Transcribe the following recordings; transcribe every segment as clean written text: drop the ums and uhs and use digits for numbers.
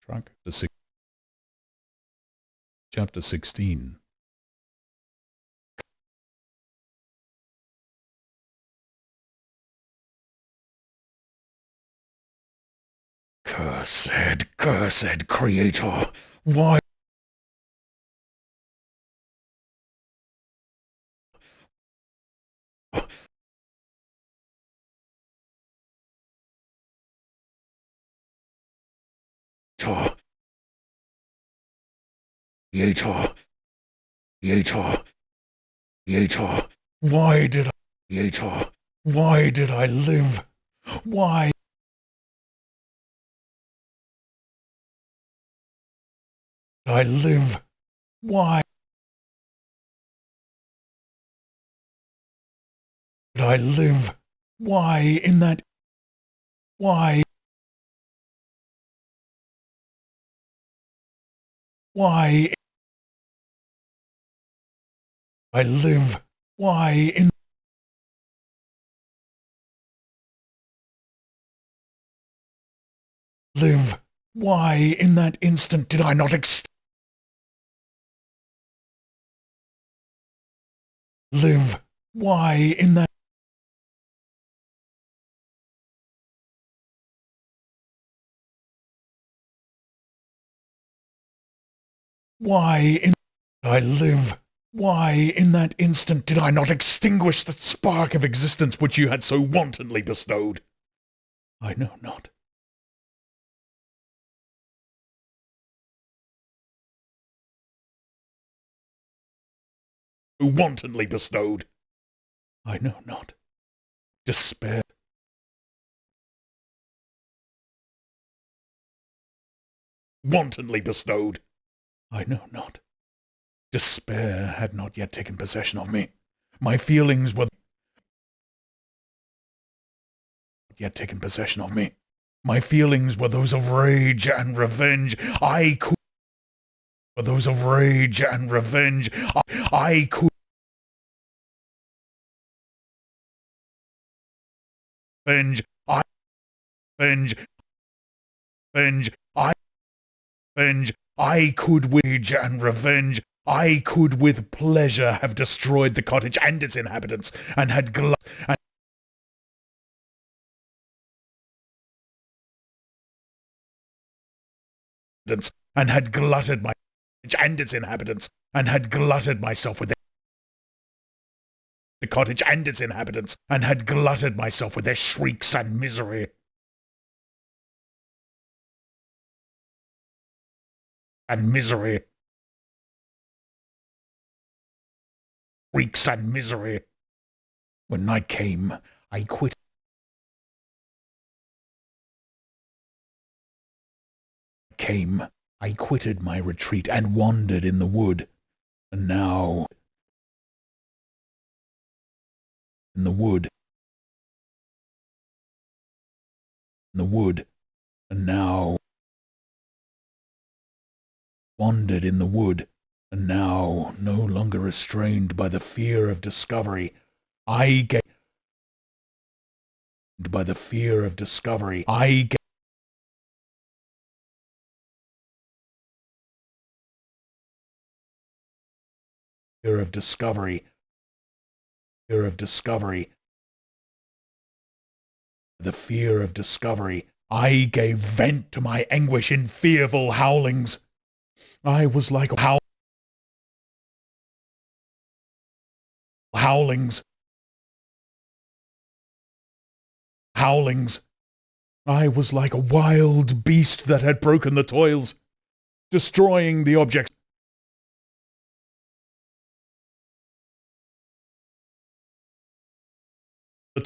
Trunk to Chapter 16. Cursed creator, why creator, why did I live? Why did I live? Why did I live? Why in that? Why I live? Why in live? Why in that instant did I not live? Why in that? Why in I live? Why in that instant did I not extinguish the spark of existence which you had so wantonly bestowed? I know not. Wantonly bestowed. I know not. Despair. Wantonly bestowed. I know not. Despair had not yet taken possession of me. My feelings were yet taken possession of me. My feelings were those of rage and revenge. I could were those of rage and revenge. I could venge. I venge. Venge. I venge. I could wage and revenge. I could with pleasure have destroyed the cottage and its inhabitants, and had glutted my and its inhabitants, and had glutted myself with the cottage and its inhabitants, and had glutted myself with their shrieks and misery. And misery. Shrieks and misery. When night came, I quitted. I quitted my retreat and wandered in the wood. And now, in the wood, and now, wandered in the wood, and now, no longer restrained by the fear of discovery, I gave by the fear of discovery, fear of discovery, the fear of discovery, I gave vent to my anguish in fearful howlings. I was like howlings. I was like a wild beast that had broken the toils, destroying the objects. The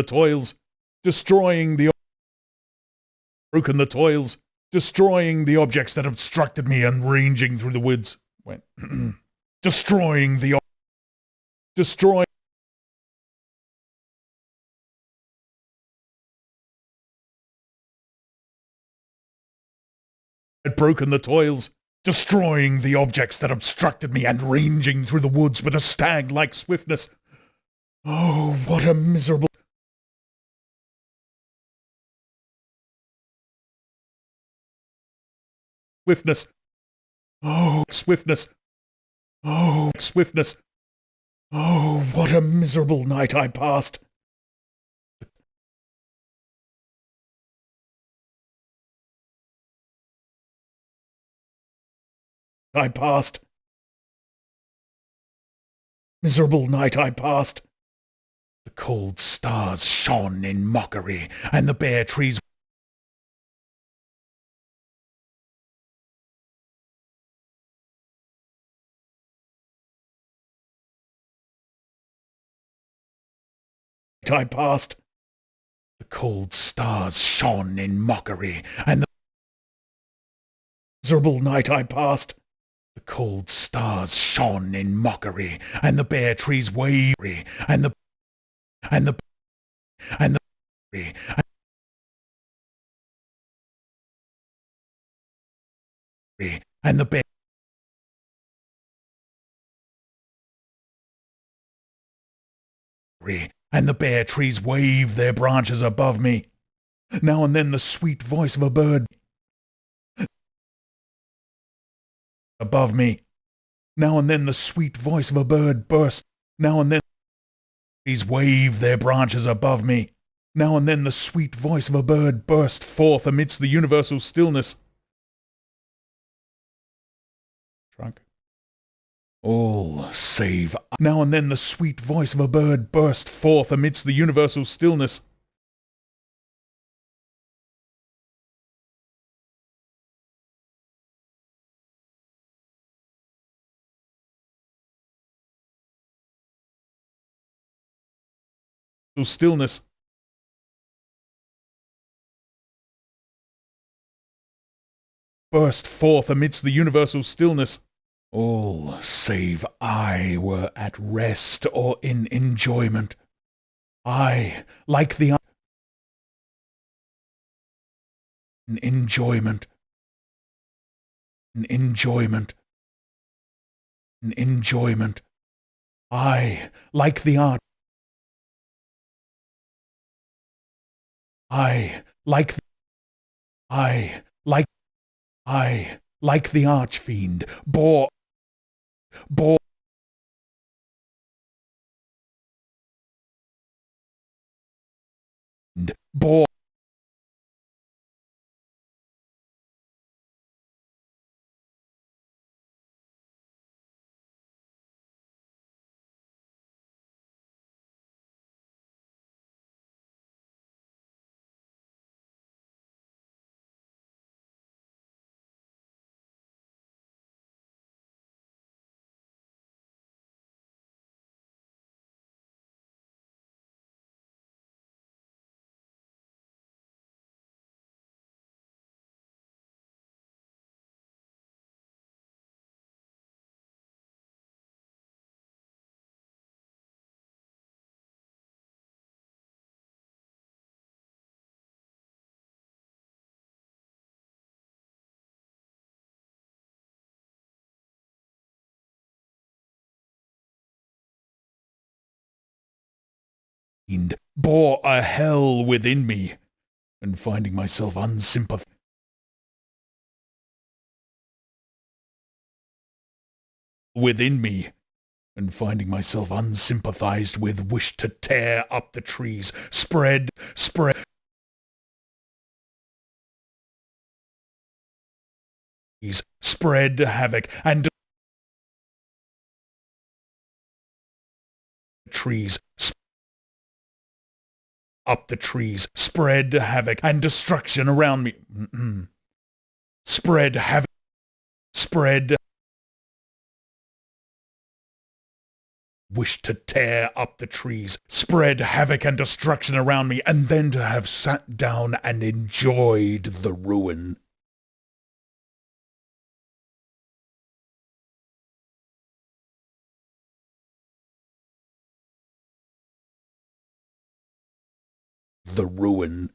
toils, destroying the broken the toils, destroying the objects that obstructed me and ranging through the woods. Destroying had broken the toils, destroying the objects that obstructed me and ranging through the woods with a stag-like swiftness. Oh, what a miserable Swiftness. Oh, swiftness. Oh, swiftness. Oh, what a miserable night I passed. I passed. Miserable night I passed. The cold stars shone in mockery, and the bare trees I passed. The cold stars shone in mockery, and the miserable night I passed. The cold stars shone in mockery, and the bare trees waved, and the and the and the and the bare and the bare trees wave their branches above me. Now and then the sweet voice of a bird above me. Now and then the sweet voice of a bird burst. Now and then the trees wave their branches above me. Now and then the sweet voice of a bird burst forth amidst the universal stillness. Trunk. All save. Now and then the sweet voice of a bird burst forth amidst the universal stillness. Stillness. Burst forth amidst the universal stillness. All save I were at rest or in enjoyment. I, like the enjoyment, enjoyment, enjoyment. I, like the art. I, like the, I, like the archfiend, bore, bore, bore a hell within me, and finding myself unsympathetic within me, and finding myself unsympathized with, wished to tear up the trees, spread havoc, and trees, up the trees, spread havoc and destruction around me. Spread havoc, spread, wished to tear up the trees, spread havoc and destruction around me, and then to have sat down and enjoyed the ruin. The ruin.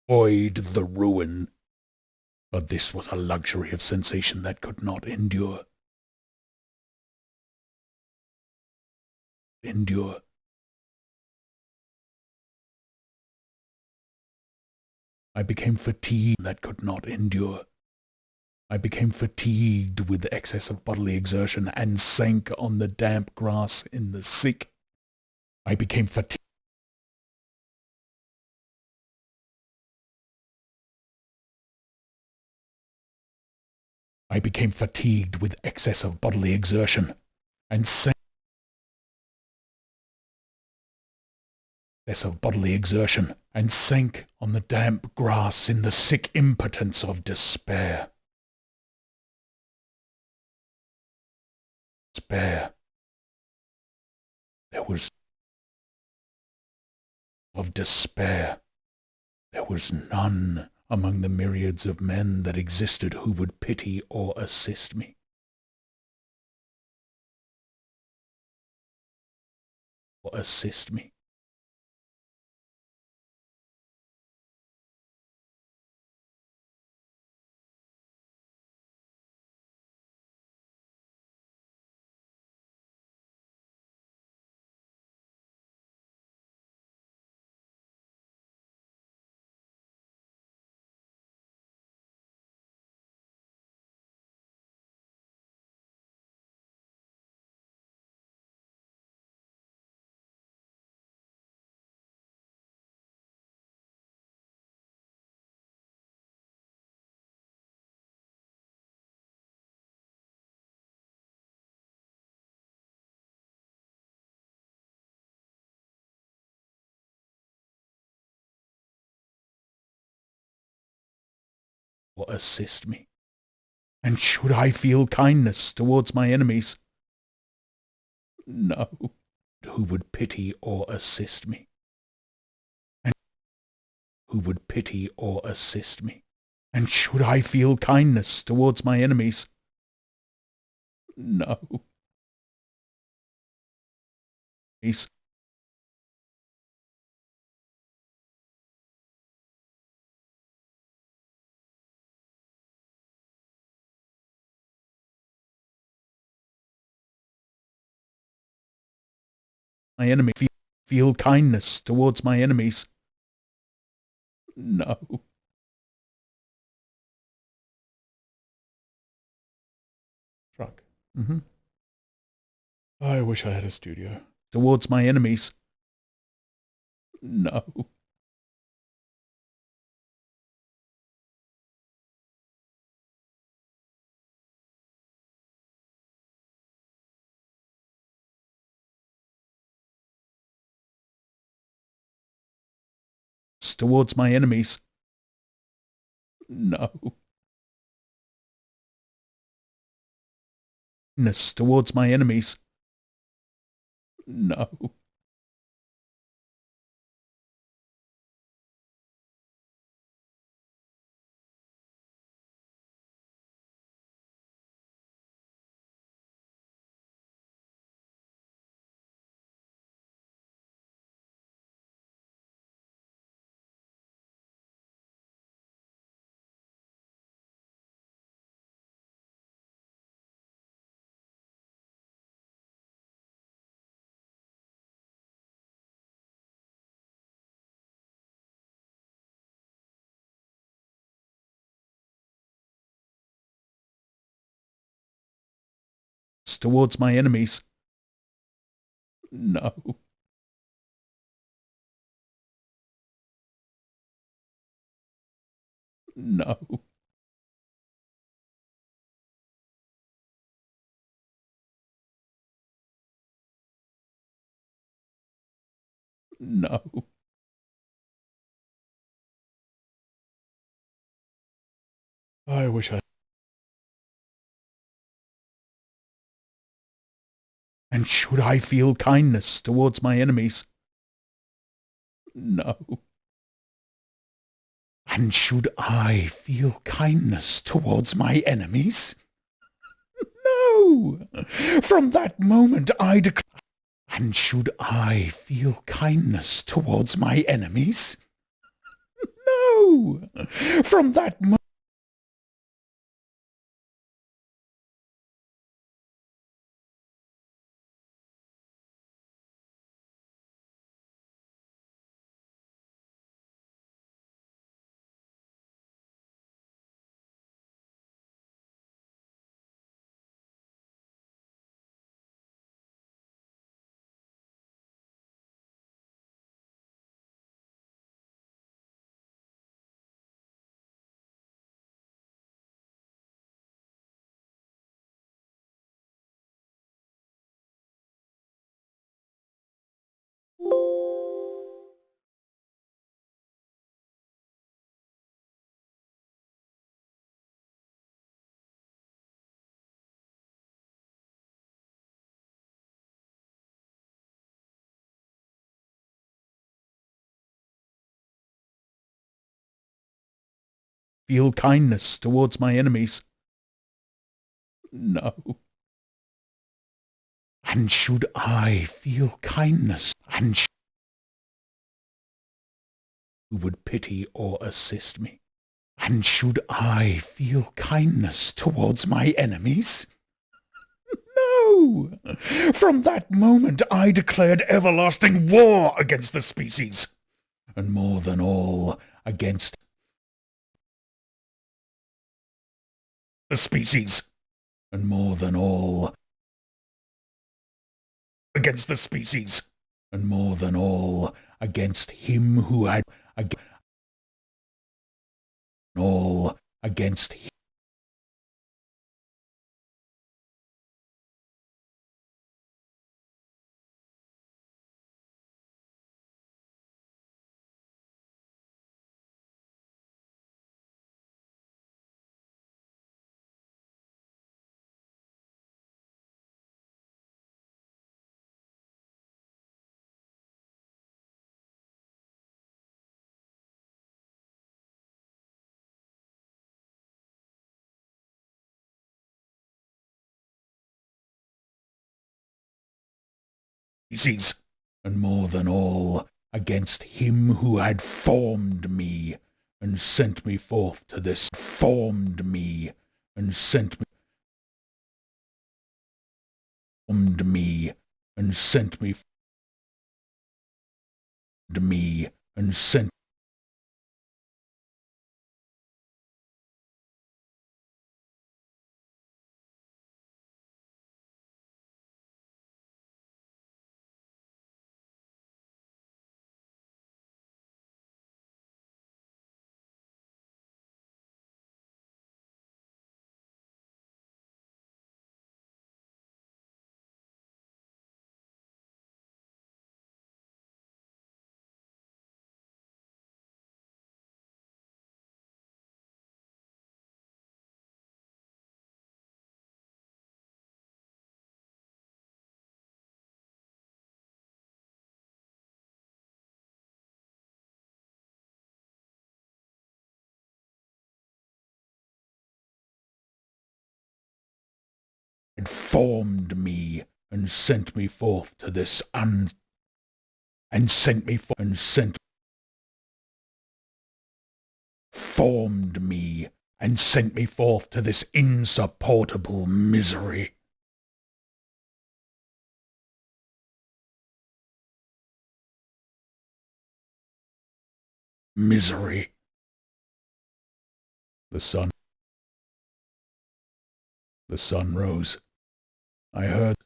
avoid the ruin. But this was a luxury of sensation that could not endure. I became fatigued that could not endure. I became fatigued with excess of bodily exertion and sank on the damp grass in the sick. I became fatigued. I became fatigued with excess of bodily exertion and sank on the damp grass in the sick impotence of despair. There was none among the myriads of men that existed who would pity or assist me. Or assist me. And should I feel kindness towards my enemies? No. Who would pity or assist me? And should I feel kindness towards my enemies? No. My enemy feel kindness towards my enemies? No. Truck. I wish I had a studio. Towards my enemies? No. Towards my enemies? No. Towards my enemies? No. Towards my enemies? No. No. No. I wish I... And should I feel kindness towards my enemies? No. And should I feel kindness towards my enemies? No. From that moment I declare... And should I feel kindness towards my enemies? No. No! From that moment, feel kindness towards my enemies. No. And should I feel kindness, and who would pity or assist me? And should I feel kindness towards my enemies? No! From that moment I declared everlasting war against the species, and more than all, against the species, and more than all, against the species, and more than all, against him who had all against him. Species, and more than all, against him who had formed me and sent me forth to this, formed me and sent me, formed me and sent me, me and sent had formed me and sent me forth to this and sent me for and sent formed me and sent me forth to this insupportable misery. Misery. The sun rose. I heard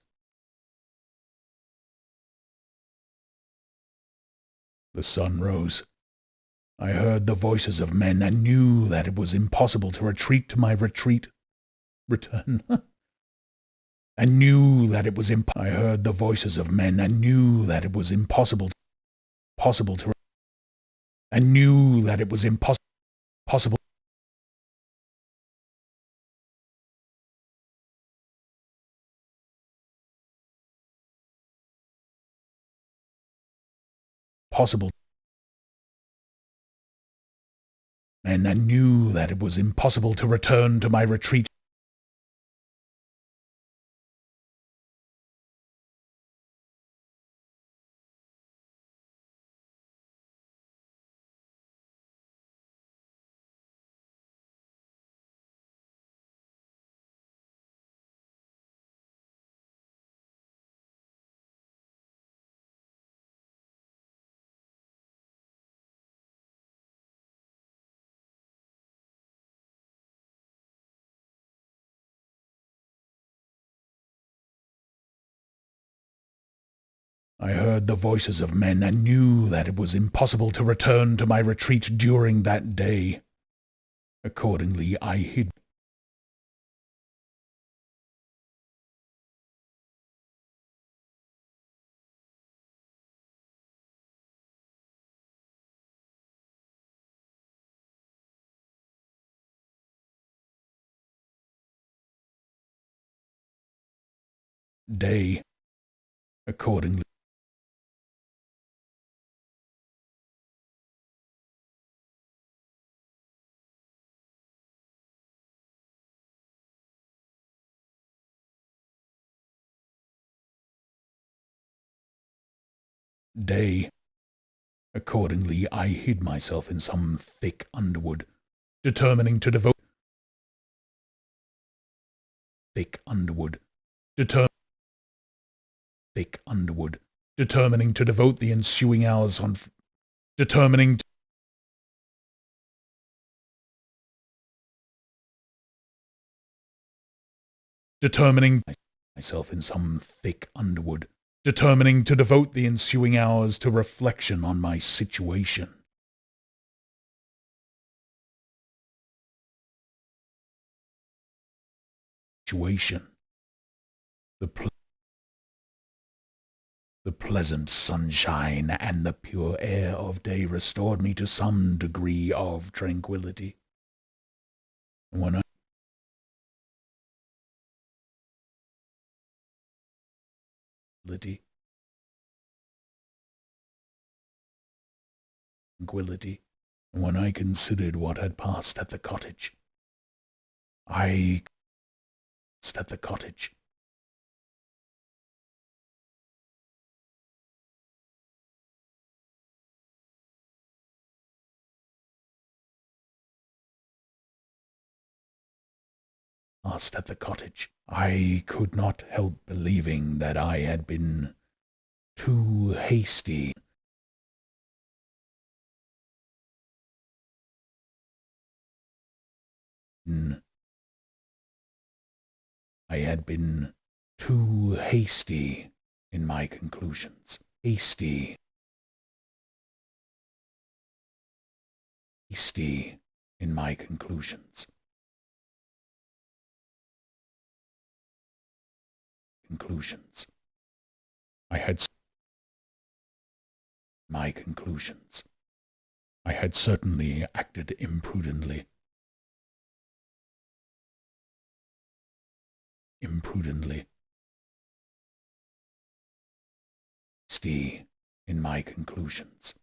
the sun rose. I heard the voices of men and knew that it was impossible to retreat to my return. And knew that it was I heard the voices of men and knew that it was impossible to and knew that it was possible and I knew that it was impossible to return to my retreat. I heard the voices of men and knew that it was impossible to return to my retreat during that day. Accordingly, I hid day. Accordingly, day. Accordingly, I hid myself in some thick underwood, determining to devote thick underwood, deter thick underwood, determining to devote the ensuing hours on determining determining myself in some thick underwood, determining to devote the ensuing hours to reflection on my situation. The pleasant sunshine and the pure air of day restored me to some degree of tranquillity. When when I considered what had passed at the cottage, I at the cottage. At the cottage. I could not help believing that I had been too hasty. I had been too hasty in my conclusions. Hasty in my conclusions. I had my conclusions. I had certainly acted imprudently. Hasty in my conclusions.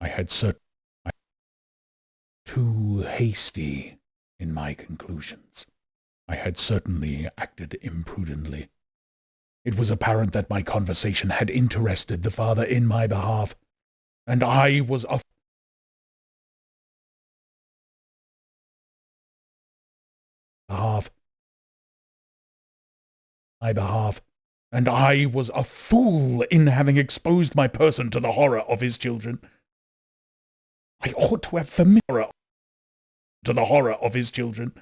I had too hasty in my conclusions. I had certainly acted imprudently. It was apparent that my conversation had interested the father in my behalf, and I was and I was a fool in having exposed my person to the horror of his children. I ought to have familiar to the horror of his children.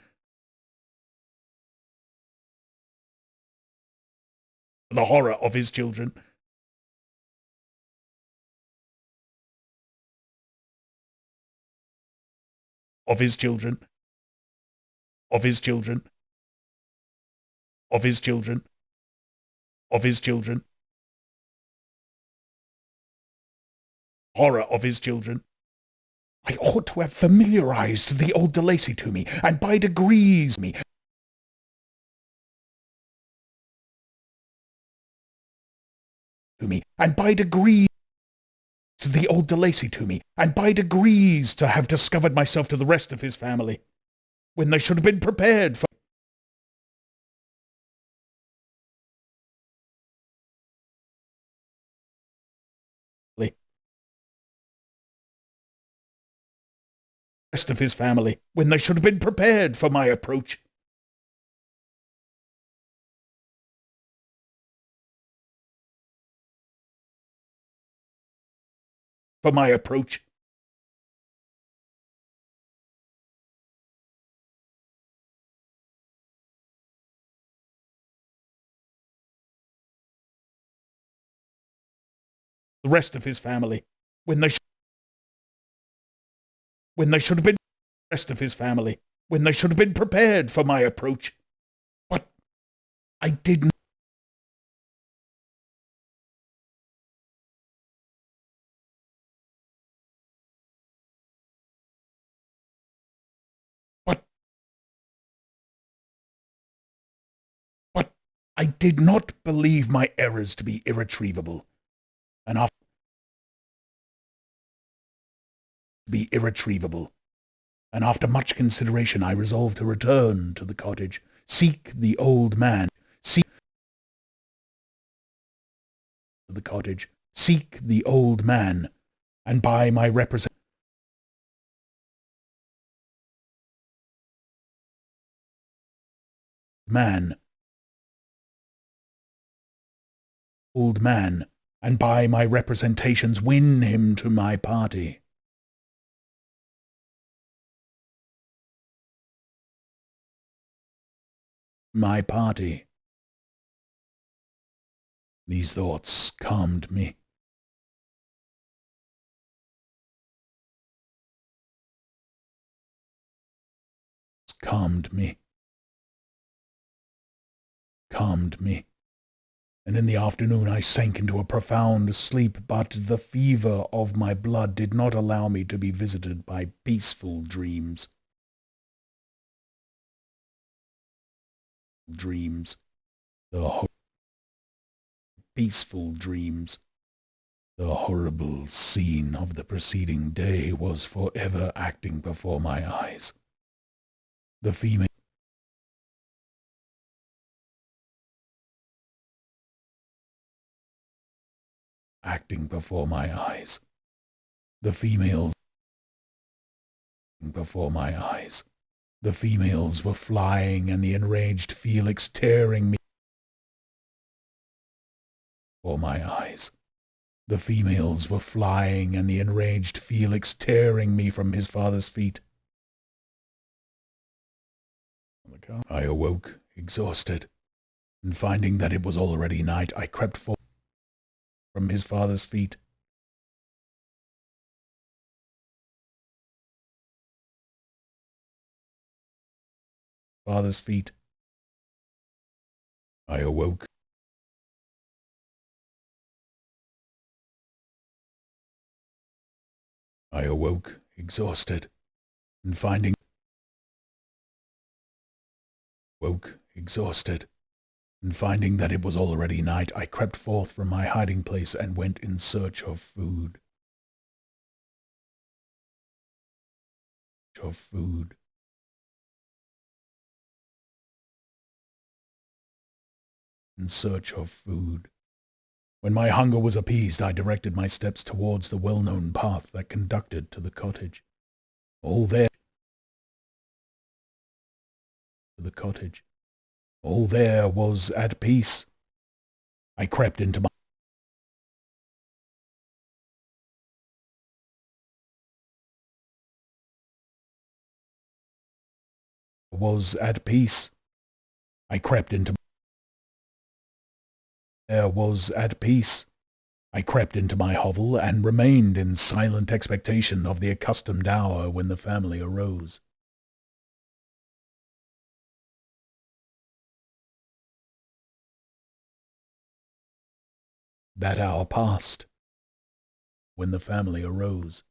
The horror of his children. Of his children. Of his children. Of his children. Of his children. Horror of his children. I ought to have familiarized the old de Lacy to me, and by degrees the old de Lacy to me, and by degrees to have discovered myself to the rest of his family, when they should have been prepared for the rest of his family, when they should have been prepared for my approach. For my approach. the rest of his family, when they should have been the rest of his family, when they should have been prepared for my approach. But I didn't. But but I did not believe my errors to be irretrievable, and after much consideration I resolved to return to the cottage, seek the old man, seek the cottage, seek the old man, and by my representation old man, and by my representations win him to my party. My party. These thoughts calmed me. Calmed me. And in the afternoon I sank into a profound sleep, but the fever of my blood did not allow me to be visited by peaceful dreams. Peaceful dreams. The horrible scene of the preceding day was forever acting before my eyes. The female acting before my eyes. The females before my eyes. The females were flying, and the enraged Felix tearing me before my eyes. The females were flying, and the enraged Felix tearing me from his father's feet. I awoke, exhausted, and finding that it was already night, I crept forth from his father's feet. I awoke. I awoke, exhausted, and finding that it was already night, I crept forth from my hiding place and went in search of food. When my hunger was appeased, I directed my steps towards the well-known path that conducted to the cottage. All there was at peace. I crept into my was at peace. I crept into my hovel and remained in silent expectation of the accustomed hour when the family arose. That hour passed. When the family arose,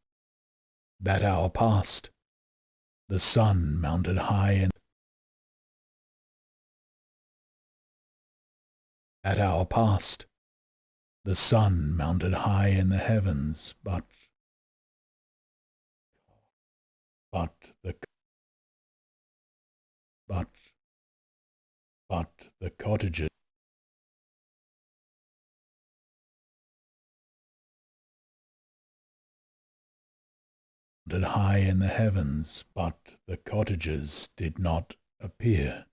that hour passed. The sun mounted high in that hour passed. The sun mounted high in the heavens, but the cottages mounted high in the heavens, but the cottages did not appear.